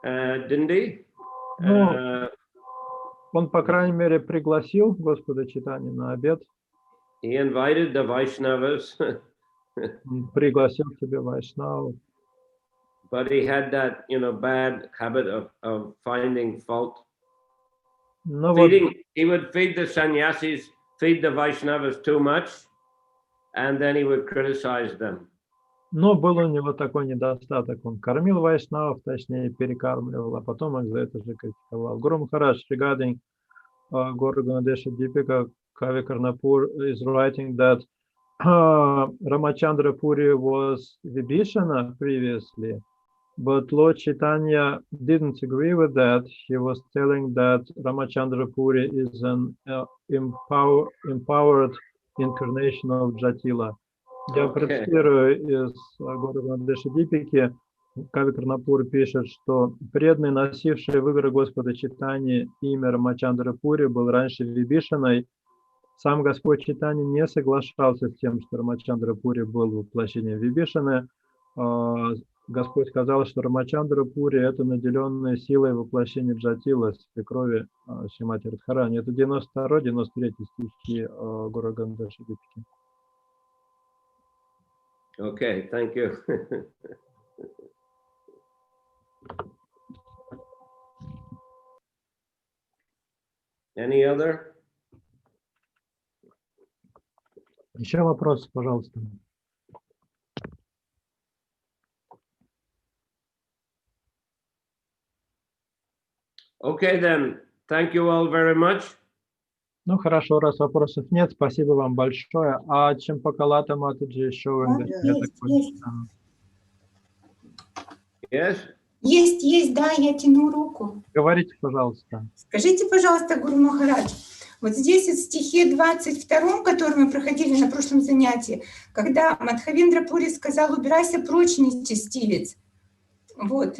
didn't he? Он, по крайней мере, пригласил Господа Чайтанью на обед. He invited the Vaishnavas. Пригласил к себе Вайшнаву. But he had that, you know, bad habit of finding fault. He would feed the sannyasis, feed the Vaishnavas too much, and then he would criticize them. Но был у него такой недостаток. Он кормил вайшнавов, точнее перекармливал, а потом их за это же критиковал. Гуру Махарадж, regarding Guru Ganadesha Deepika, Kavi Karnapur is writing that Ramachandra Puri was Vibhishana previously, but Lord Chaitanya didn't agree with that. He was telling that Ramachandra Puri is an empowered incarnation of Jatila. Я процитирую из Гуру Ganadesha Deepika. Кави Карнапур пишет, что преданный, носивший в игры Господа Чайтаньи имя Рамачандра Пури, был раньше Вибишаной. Сам Господь Чайтанья не соглашался с тем, что Рамачандра Пури был воплощением Вибишаны. Господь сказал, что Рамачандра Пури – это наделенная силой воплощения Джатила, свекрови Шримати Радхарани. Это 92-93 стихи Гуру Ganadesha Deepika. Okay, thank you. Any other? Еще вопросы, пожалуйста. Okay, then. Thank you all very much. Ну хорошо, раз вопросов нет, спасибо вам большое. А Чемпакалата Матаджи еще Yes. Есть, да, я тяну руку. Говорите, пожалуйста. Скажите, пожалуйста, Гуру Махарадж, вот здесь в стихе 22, который мы проходили на прошлом занятии, когда Мадхавендра Пури сказал: убирайся прочь, нечестивец, вот,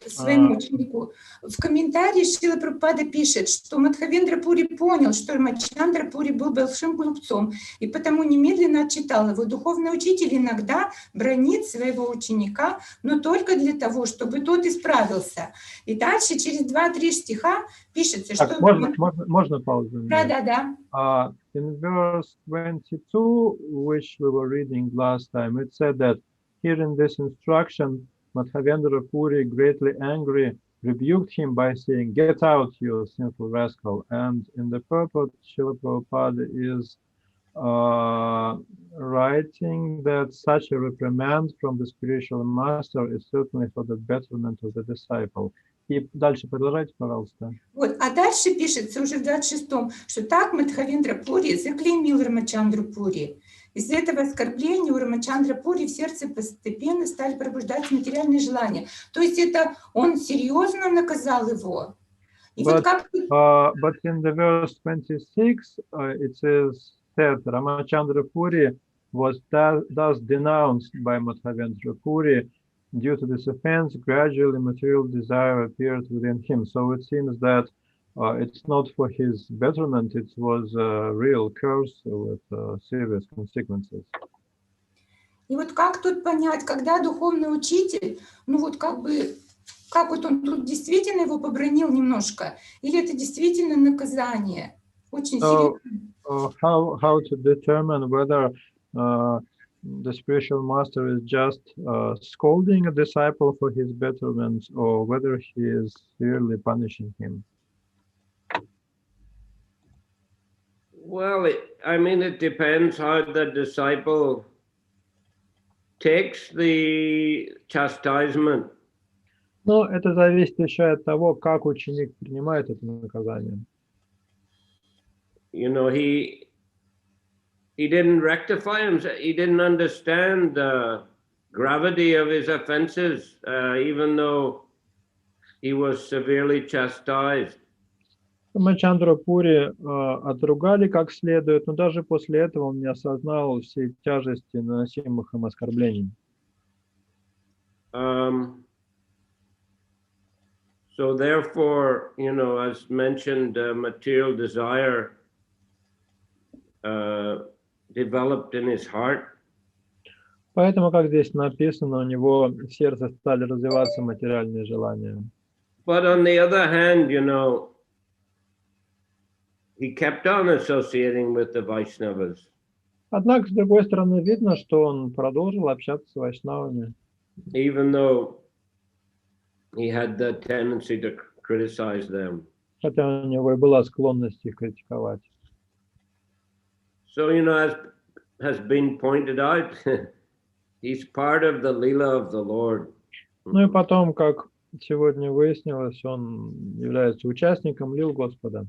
своему ученику. В комментарии Шрила Прабхупада пишет, что Мадхавендра Пури понял, что Рамачандра Пури был большим глупцом, и потому немедленно отчитал его. Духовный учитель иногда бранит своего ученика, но только для того, чтобы тот исправился. И дальше, через 2-3 стиха, пишется, так, что... Можно паузу? Да. In verse 22, which we were reading last time, it said that here in this instruction, Madhavendra Puri, greatly angry, rebuked him by saying, "Get out, you sinful rascal." And in the purport, Srila Prabhupada is writing that such a reprimand from the spiritual master is certainly for the betterment of the disciple. И дальше продолжайте, пожалуйста. Вот, а дальше пишется уже в 26-м, что так Мадхавендра Пури заклеймил Рамачандру Пури. Из-за этого оскорбления у Рамачандра Пури в сердце постепенно стали пробуждаться материальные желания. То есть это он серьезно наказал его. И вот как... But in the verse 26, it says that Ramachandra Puri was thus denounced by Madhavendra Puri. Due to this offense, gradually material desire appeared within him. So it seems that it's not for his betterment, it was a real curse with serious consequences. И вот как тут понять, когда духовный учитель, ну вот как вот он тут действительно его побранил немножко, или это действительно наказание? Очень серьезно. How to determine whether the spiritual master is just scolding a disciple for his betterment or whether he is severely punishing him? Well, it depends how the disciple takes the chastisement. Но это зависит еще от того, как ученик принимает это наказание. You know, he didn't rectify himself. He didn't understand the gravity of his offenses, even though he was severely chastised. Рамачандра Пури отругали как следует, но даже после этого он не осознал всей тяжести наносимых им оскорблений. So therefore, as mentioned, material desire developed in his heart. Поэтому, как здесь написано, у него в сердце стали развиваться материальные желания. But on the other hand, he kept on associating with the Vaishnavas. Однако, с другой стороны, видно, что он продолжил общаться с вайшнавами. Even though he had the tendency to criticize them. Хотя у него и была склонность их критиковать. So, as has been pointed out, he's part of the Leela of the Lord. Ну и потом, как сегодня выяснилось, он является участником лил Господа.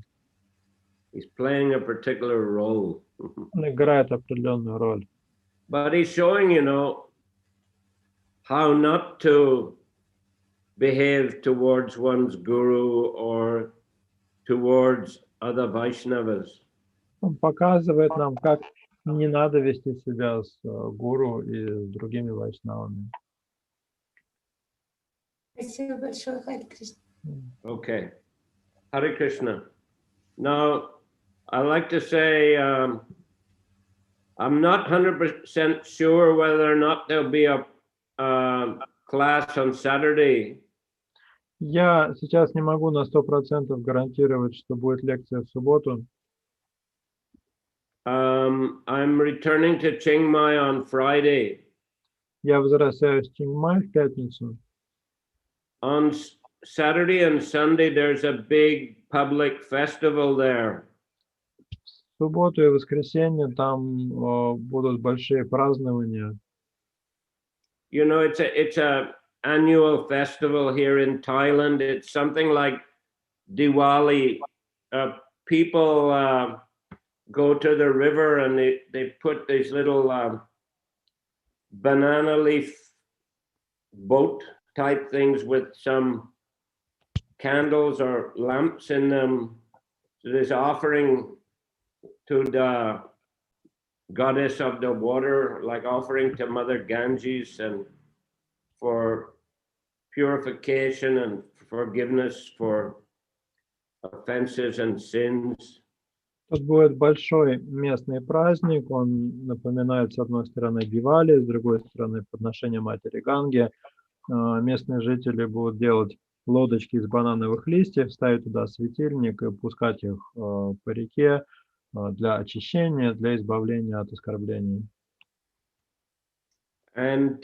He's playing a particular role. Он играет определенную роль. But he's showing, how not to behave towards one's guru or towards other Vaishnavas. Он показывает нам, как не надо вести себя с гуру и с другими вайшнавами. Спасибо большое, Харе Кришна. Okay. Hare Krishna. Now, I like to say, I'm not 100% sure whether or not there'll be a class on Saturday. Я сейчас не могу на 100% гарантировать, что будет лекция в субботу. I'm returning to Chiang Mai on Friday. Я возвращаюсь в Чингмай в пятницу. On Saturday and Sunday, there's a big public festival there. В субботу и воскресенье там будут большие празднования. It's a annual festival here in Thailand. It's something like Diwali. People go to the river and they put these little banana leaf boat type things with some candles or lamps in them. So there's offering to the goddess of the water, like offering to Mother Ganges, and for purification and forgiveness for offenses and sins. Тут будет большой местный праздник, он напоминает с одной стороны Дивали, с другой стороны подношение Матери Ганги. Местные жители будут делать лодочки из банановых листьев, ставить туда светильник и пускать их по реке для очищения, для избавления от оскорблений. And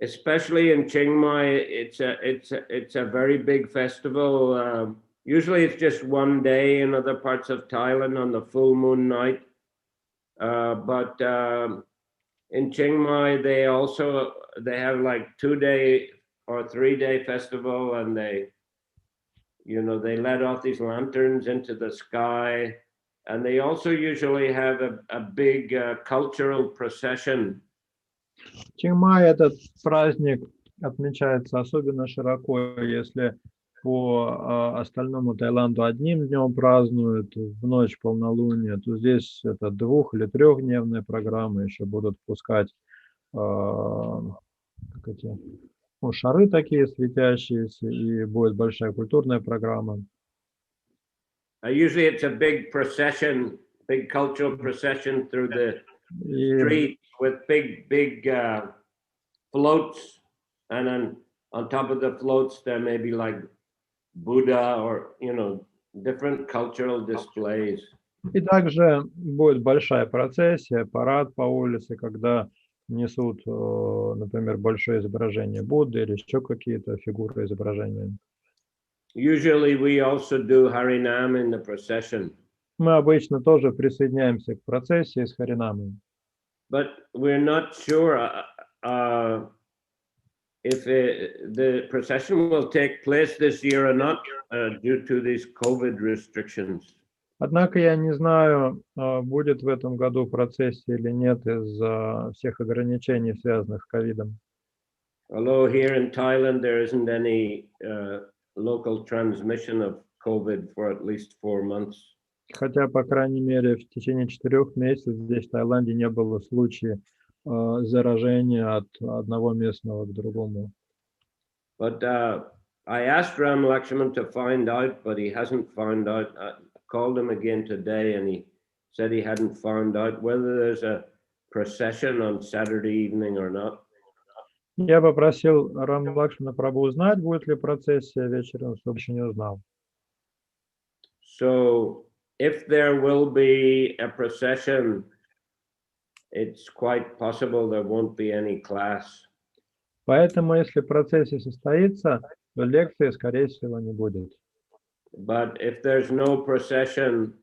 especially in Chiang Mai, it's a very big festival. Usually it's just one day in other parts of Thailand on the full moon night. But in Chiang Mai, they have like 2-day or 3-day festival, and they let off these lanterns into the sky. And they also usually have a big cultural procession. В Чингмае этот праздник отмечается особенно широко, если по остальному Таиланду одним днем празднуют в ночь полнолуния, то здесь это 2- или 3-дневная программа, еще будут пускать шары такие светящиеся, и будет большая культурная программа. Usually it's a big procession, big cultural procession through the streets with big floats, and then on top of the floats there may be like Buddha or different cultural displays. И также будет большая процессия, парад по улице, когда несут, например, большое изображение Будды или еще какие-то фигуры изображения. Usually we also do Harinam in the procession. Мы обычно тоже присоединяемся к процессии с Харинамой. But we're not sure if the procession will take place this year or not due to these COVID restrictions. Однако я не знаю, будет в этом году процессия или нет из-за всех ограничений, связанных с ковидом. Although here in Thailand there isn't any local transmission of COVID for at least 4 months. Хотя, по крайней мере, в течение 4 месяцев здесь, в Таиланде, не было случаев заражение от одного местного к другому. But I asked Ram Lakshman to find out, but he hasn't found out. I called him again today, and he said he hadn't found out whether there's a procession on Saturday evening or not. Я попросил Рам Лакшмана Прабху узнать, будет ли процессия вечером, чтобы еще не узнал. So if there will be a procession, it's quite possible there won't be any class. Поэтому, если процессия состоится, то лекции, скорее всего, не будет. But if there's no procession,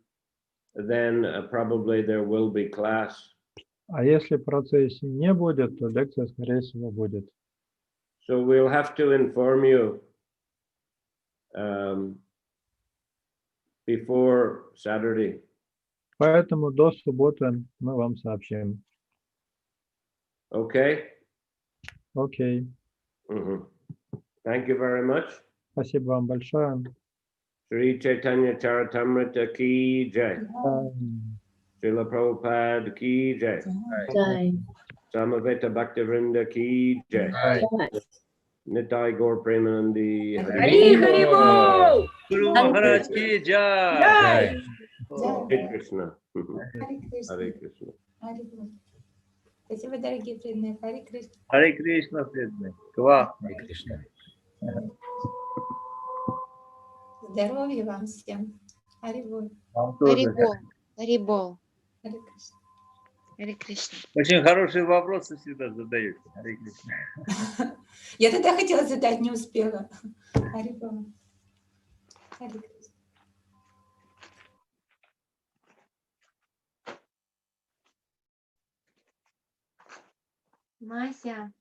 then probably there will be class. А если процессии не будет, то лекция, скорее всего, будет. So we'll have to inform you before Saturday. Поэтому до субботы мы вам сообщим. Okay? Окей. Thank you very much. Спасибо вам большое. Sri Chaitanya Charitamrita ki jai. Srila Prabhupada ki jai. Samaveta Bhaktivinoda ki jai. Nitai Gaur Premanandi. Хари Бол! Гуру Махарадж ки джай! Hare Krishna. Хари Кришна. Hare Krishna. Хари Бол. Спасибо, дорогие преданные. Хари Кришна. Хари Кришна, преданные. Классно. Здоровья вам всем. Хари Бол. Вам тоже. Харибол. Хари Кришна. Харе Кришна. Очень хорошие вопросы всегда задаете. Хари Кришна. Я тогда хотела задать, не успела. Хари Бол. Хари Кришна. Мася.